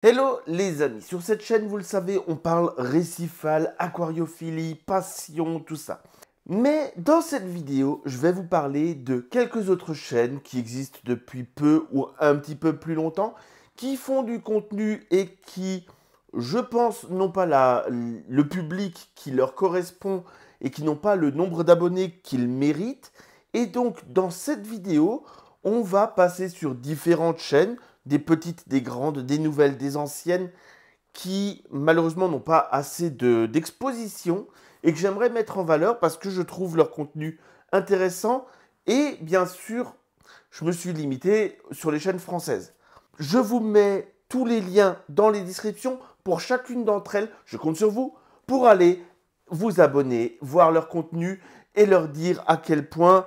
Hello les amis, sur cette chaîne, vous le savez, on parle récifal, aquariophilie, passion, tout ça. Mais dans cette vidéo, je vais vous parler de quelques autres chaînes qui existent depuis peu ou un petit peu plus longtemps, qui font du contenu et qui, je pense, n'ont pas le public qui leur correspond et qui n'ont pas le nombre d'abonnés qu'ils méritent. Et donc, dans cette vidéo, on va passer sur différentes chaînes, des petites, des grandes, des nouvelles, des anciennes, qui malheureusement n'ont pas assez d'exposition et que j'aimerais mettre en valeur parce que je trouve leur contenu intéressant et bien sûr, je me suis limité sur les chaînes françaises. Je vous mets tous les liens dans les descriptions pour chacune d'entre elles. Je compte sur vous pour aller vous abonner, voir leur contenu et leur dire à quel point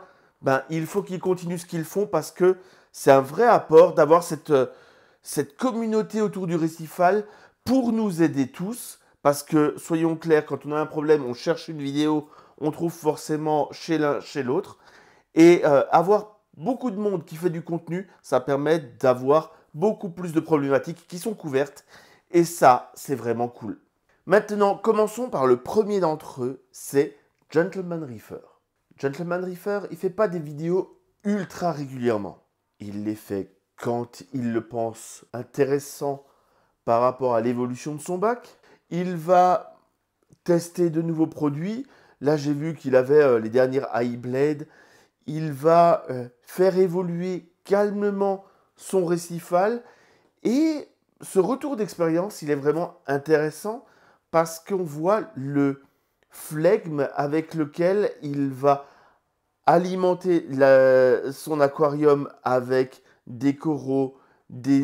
il faut qu'ils continuent ce qu'ils font parce que c'est un vrai apport d'avoir cette communauté autour du récifal pour nous aider tous. Parce que, soyons clairs, quand on a un problème, on cherche une vidéo, on trouve forcément chez l'un, chez l'autre. Et avoir beaucoup de monde qui fait du contenu, ça permet d'avoir beaucoup plus de problématiques qui sont couvertes. Et ça, c'est vraiment cool. Maintenant, commençons par le premier d'entre eux, c'est Gentleman Reefer. Gentleman Reefer, il ne fait pas des vidéos ultra régulièrement. Il les fait quand il le pense intéressant par rapport à l'évolution de son bac. Il va tester de nouveaux produits. Là, j'ai vu qu'il avait les dernières iBlade. Il va faire évoluer calmement son récifal. Et ce retour d'expérience, il est vraiment intéressant parce qu'on voit le flegme avec lequel il va alimenter son aquarium avec des coraux, des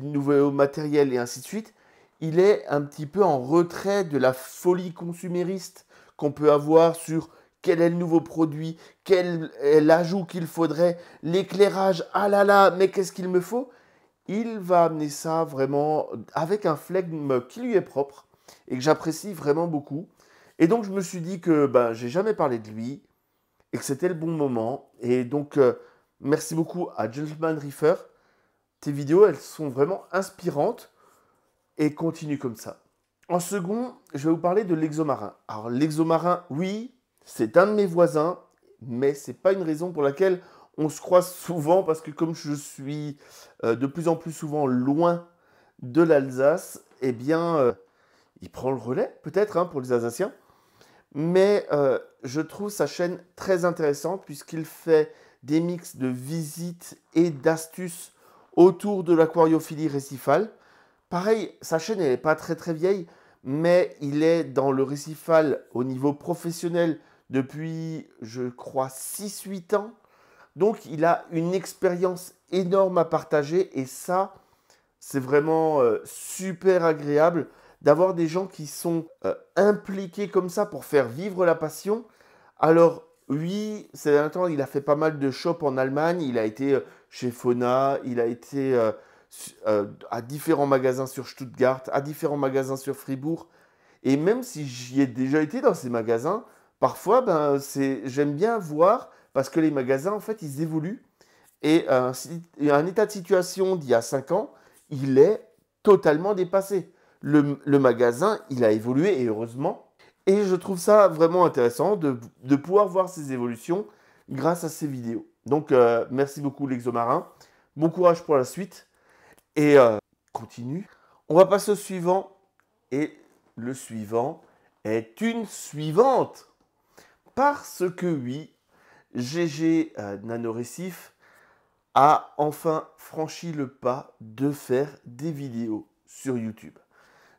nouveaux matériels et ainsi de suite. Il est un petit peu en retrait de la folie consumériste qu'on peut avoir sur quel est le nouveau produit, quel est l'ajout qu'il faudrait, l'éclairage, ah là là, mais qu'est-ce qu'il me faut? Il va amener ça vraiment avec un flegme qui lui est propre et que j'apprécie vraiment beaucoup. Et donc je me suis dit que j'ai jamais parlé de lui et que c'était le bon moment. Et donc merci beaucoup à Gentleman Reefer. Tes vidéos, elles sont vraiment inspirantes et continue comme ça. En second, je vais vous parler de l'exomarin. Alors l'exomarin, oui, c'est un de mes voisins, mais c'est pas une raison pour laquelle on se croise souvent parce que comme je suis de plus en plus souvent loin de l'Alsace, eh bien, il prend le relais peut-être pour les Alsaciens. Mais je trouve sa chaîne très intéressante puisqu'il fait des mix de visites et d'astuces autour de l'aquariophilie récifale. Pareil, sa chaîne n'est pas très vieille, mais il est dans le récifal au niveau professionnel depuis, je crois, 6-8 ans. Donc, il a une expérience énorme à partager et ça, c'est vraiment super agréable d'avoir des gens qui sont impliqués comme ça pour faire vivre la passion. Alors, oui, c'est un temps, il a fait pas mal de shops en Allemagne. Il a été chez Fauna, il a été à différents magasins sur Stuttgart, à différents magasins sur Fribourg. Et même si j'y ai déjà été dans ces magasins, parfois, j'aime bien voir parce que les magasins, en fait, ils évoluent. Et un état de situation d'il y a 5 ans, il est totalement dépassé. Le magasin, il a évolué et heureusement. Et je trouve ça vraiment intéressant de pouvoir voir ces évolutions grâce à ces vidéos. Donc, merci beaucoup l'Exomarin. Bon courage pour la suite. Et continue. On va passer au suivant. Et le suivant est une suivante. Parce que oui, GG Nanorécif a enfin franchi le pas de faire des vidéos sur YouTube.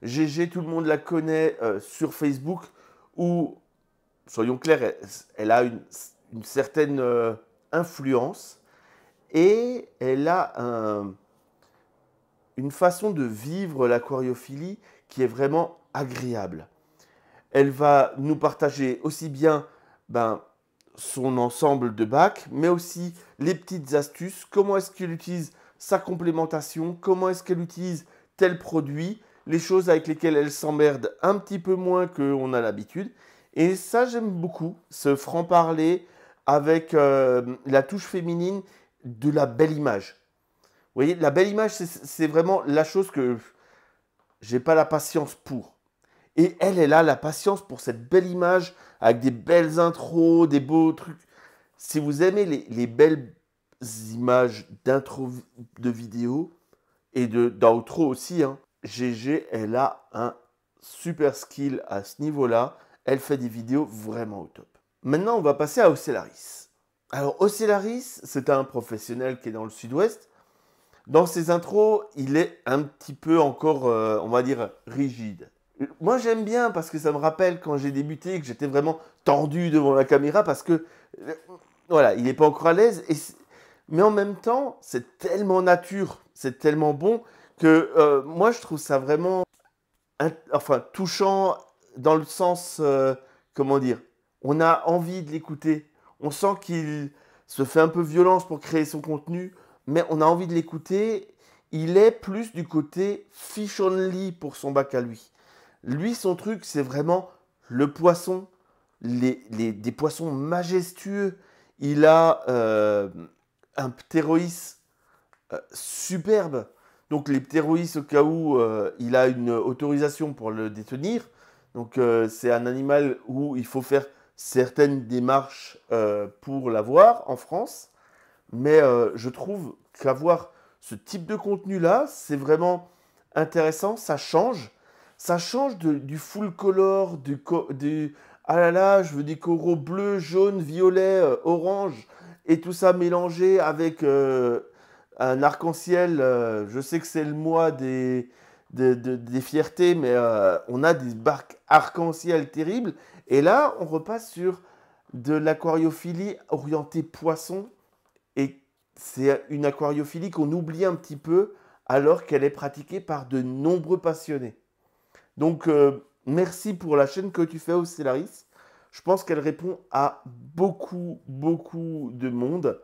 GG, tout le monde la connaît sur Facebook où, soyons clairs, elle a une certaine influence et elle a une façon de vivre l'aquariophilie qui est vraiment agréable. Elle va nous partager aussi bien son ensemble de bacs, mais aussi les petites astuces, comment est-ce qu'elle utilise sa complémentation, comment est-ce qu'elle utilise tel produit, les choses avec lesquelles elle s'emmerde un petit peu moins qu'on a l'habitude. Et ça, j'aime beaucoup, ce franc-parler avec la touche féminine de la belle image. Vous voyez, la belle image, c'est vraiment la chose que j'ai pas la patience pour. Et elle a la patience pour cette belle image, avec des belles intros, des beaux trucs. Si vous aimez les belles images d'intro de vidéo, et d'outro aussi, hein, GG, elle a un super skill à ce niveau-là. Elle fait des vidéos vraiment au top. Maintenant, on va passer à Ocelaris. Alors, Ocelaris, c'est un professionnel qui est dans le sud-ouest. Dans ses intros, il est un petit peu encore, on va dire, rigide. Moi, j'aime bien parce que ça me rappelle quand j'ai débuté que j'étais vraiment tendu devant la caméra parce que, voilà, il n'est pas encore à l'aise. Mais en même temps, c'est tellement nature, c'est tellement bon que moi, je trouve ça vraiment touchant dans le sens, comment dire, on a envie de l'écouter. On sent qu'il se fait un peu violence pour créer son contenu, mais on a envie de l'écouter. Il est plus du côté fish only pour son bac à lui. Lui, son truc, c'est vraiment le poisson, des poissons majestueux. Il a un ptéroïs superbe. Donc les ptéroïs, au cas où il a une autorisation pour le détenir. Donc c'est un animal où il faut faire certaines démarches pour l'avoir en France. Mais je trouve qu'avoir ce type de contenu-là, c'est vraiment intéressant. Ça change. Ça change du full color, ah là là, je veux des coraux bleus, jaunes, violets, orange, et tout ça mélangé avec un arc-en-ciel. Je sais que c'est le mois des fiertés, mais on a des barques arc-en-ciel terribles. Et là, on repasse sur de l'aquariophilie orientée poisson. Et c'est une aquariophilie qu'on oublie un petit peu alors qu'elle est pratiquée par de nombreux passionnés. Donc, merci pour la chaîne que tu fais, Ocelaris. Je pense qu'elle répond à beaucoup, beaucoup de monde.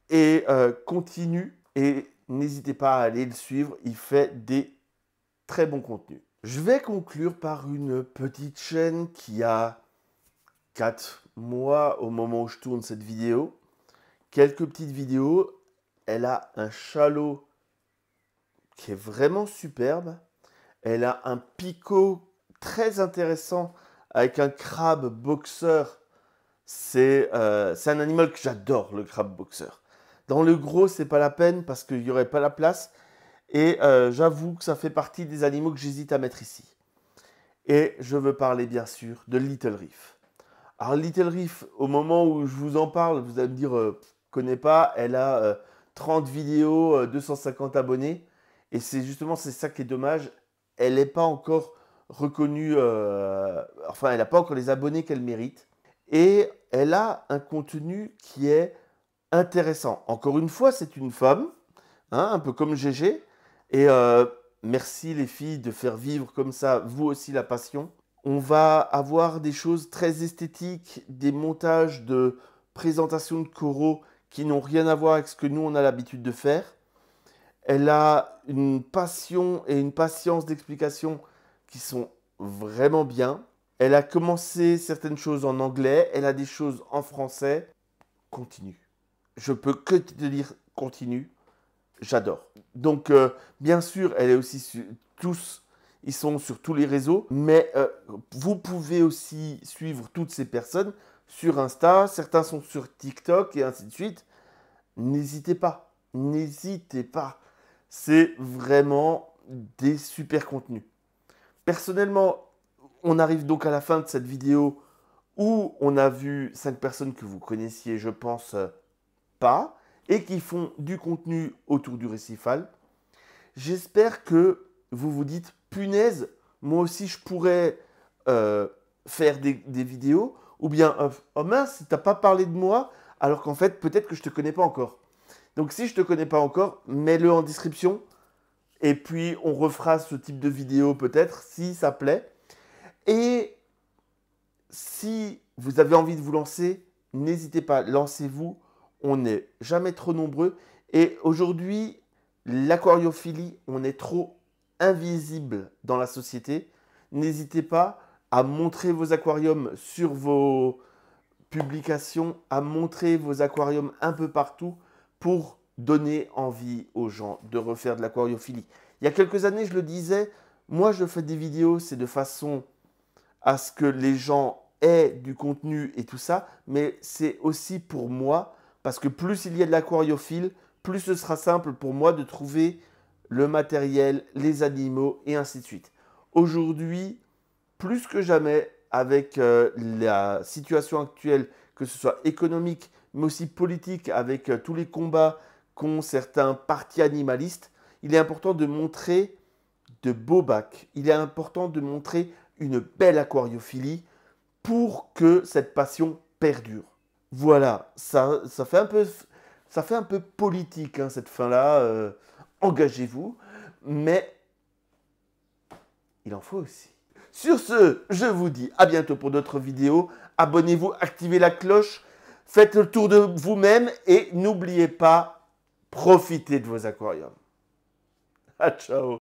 Et continue. Et n'hésitez pas à aller le suivre. Il fait des très bons contenus. Je vais conclure par une petite chaîne qui a 4 mois au moment où je tourne cette vidéo. Quelques petites vidéos. Elle a un chalot qui est vraiment superbe. Elle a un picot très intéressant avec un crabe boxeur. C'est un animal que j'adore, le crabe boxeur. Dans le gros, c'est pas la peine parce qu'il n'y aurait pas la place. Et j'avoue que ça fait partie des animaux que j'hésite à mettre ici. Et je veux parler bien sûr de Little Reef. Alors Little Reef, au moment où je vous en parle, vous allez me dire, connais pas, elle a 30 vidéos, 250 abonnés. Et c'est ça qui est dommage. Elle n'est pas encore reconnue, enfin elle n'a pas encore les abonnés qu'elle mérite. Et elle a un contenu qui est intéressant. Encore une fois, c'est une femme, hein, un peu comme GG. Et merci les filles de faire vivre comme ça, vous aussi, la passion. On va avoir des choses très esthétiques, des montages de présentation de coraux qui n'ont rien à voir avec ce que nous, on a l'habitude de faire. Elle a une passion et une patience d'explication qui sont vraiment bien. Elle a commencé certaines choses en anglais, elle a des choses en français. Continue. Je peux que te dire continue. J'adore. Donc, bien sûr, elle est aussi ils sont sur tous les réseaux, mais vous pouvez aussi suivre toutes ces personnes sur Insta. Certains sont sur TikTok et ainsi de suite. N'hésitez pas. N'hésitez pas. C'est vraiment des super contenus. Personnellement, on arrive donc à la fin de cette vidéo où on a vu 5 personnes que vous connaissiez, je pense, pas, et qui font du contenu autour du récifal. J'espère que vous vous dites, punaise, moi aussi je pourrais faire des vidéos, ou bien, oh mince, t'as pas parlé de moi, alors qu'en fait, peut-être que je te connais pas encore. Donc si je te connais pas encore, mets-le en description, et puis on refera ce type de vidéo peut-être, si ça plaît. Et si vous avez envie de vous lancer, n'hésitez pas, lancez-vous. On n'est jamais trop nombreux. Et aujourd'hui, l'aquariophilie, on est trop invisible dans la société. N'hésitez pas à montrer vos aquariums sur vos publications, à montrer vos aquariums un peu partout pour donner envie aux gens de refaire de l'aquariophilie. Il y a quelques années, je le disais, Moi, je fais des vidéos, c'est de façon à ce que les gens aient du contenu et tout ça, mais c'est aussi pour moi, parce que plus il y a de l'aquariophile, plus ce sera simple pour moi de trouver le matériel, les animaux et ainsi de suite. Aujourd'hui, plus que jamais, avec la situation actuelle, que ce soit économique, mais aussi politique, avec tous les combats qu'ont certains partis animalistes, il est important de montrer de beaux bacs. Il est important de montrer une belle aquariophilie pour que cette passion perdure. Voilà, ça fait un peu politique, hein, cette fin-là. Engagez-vous, mais il en faut aussi. Sur ce, je vous dis à bientôt pour d'autres vidéos. Abonnez-vous, activez la cloche, faites le tour de vous-même et n'oubliez pas, profitez de vos aquariums. Ah, ciao.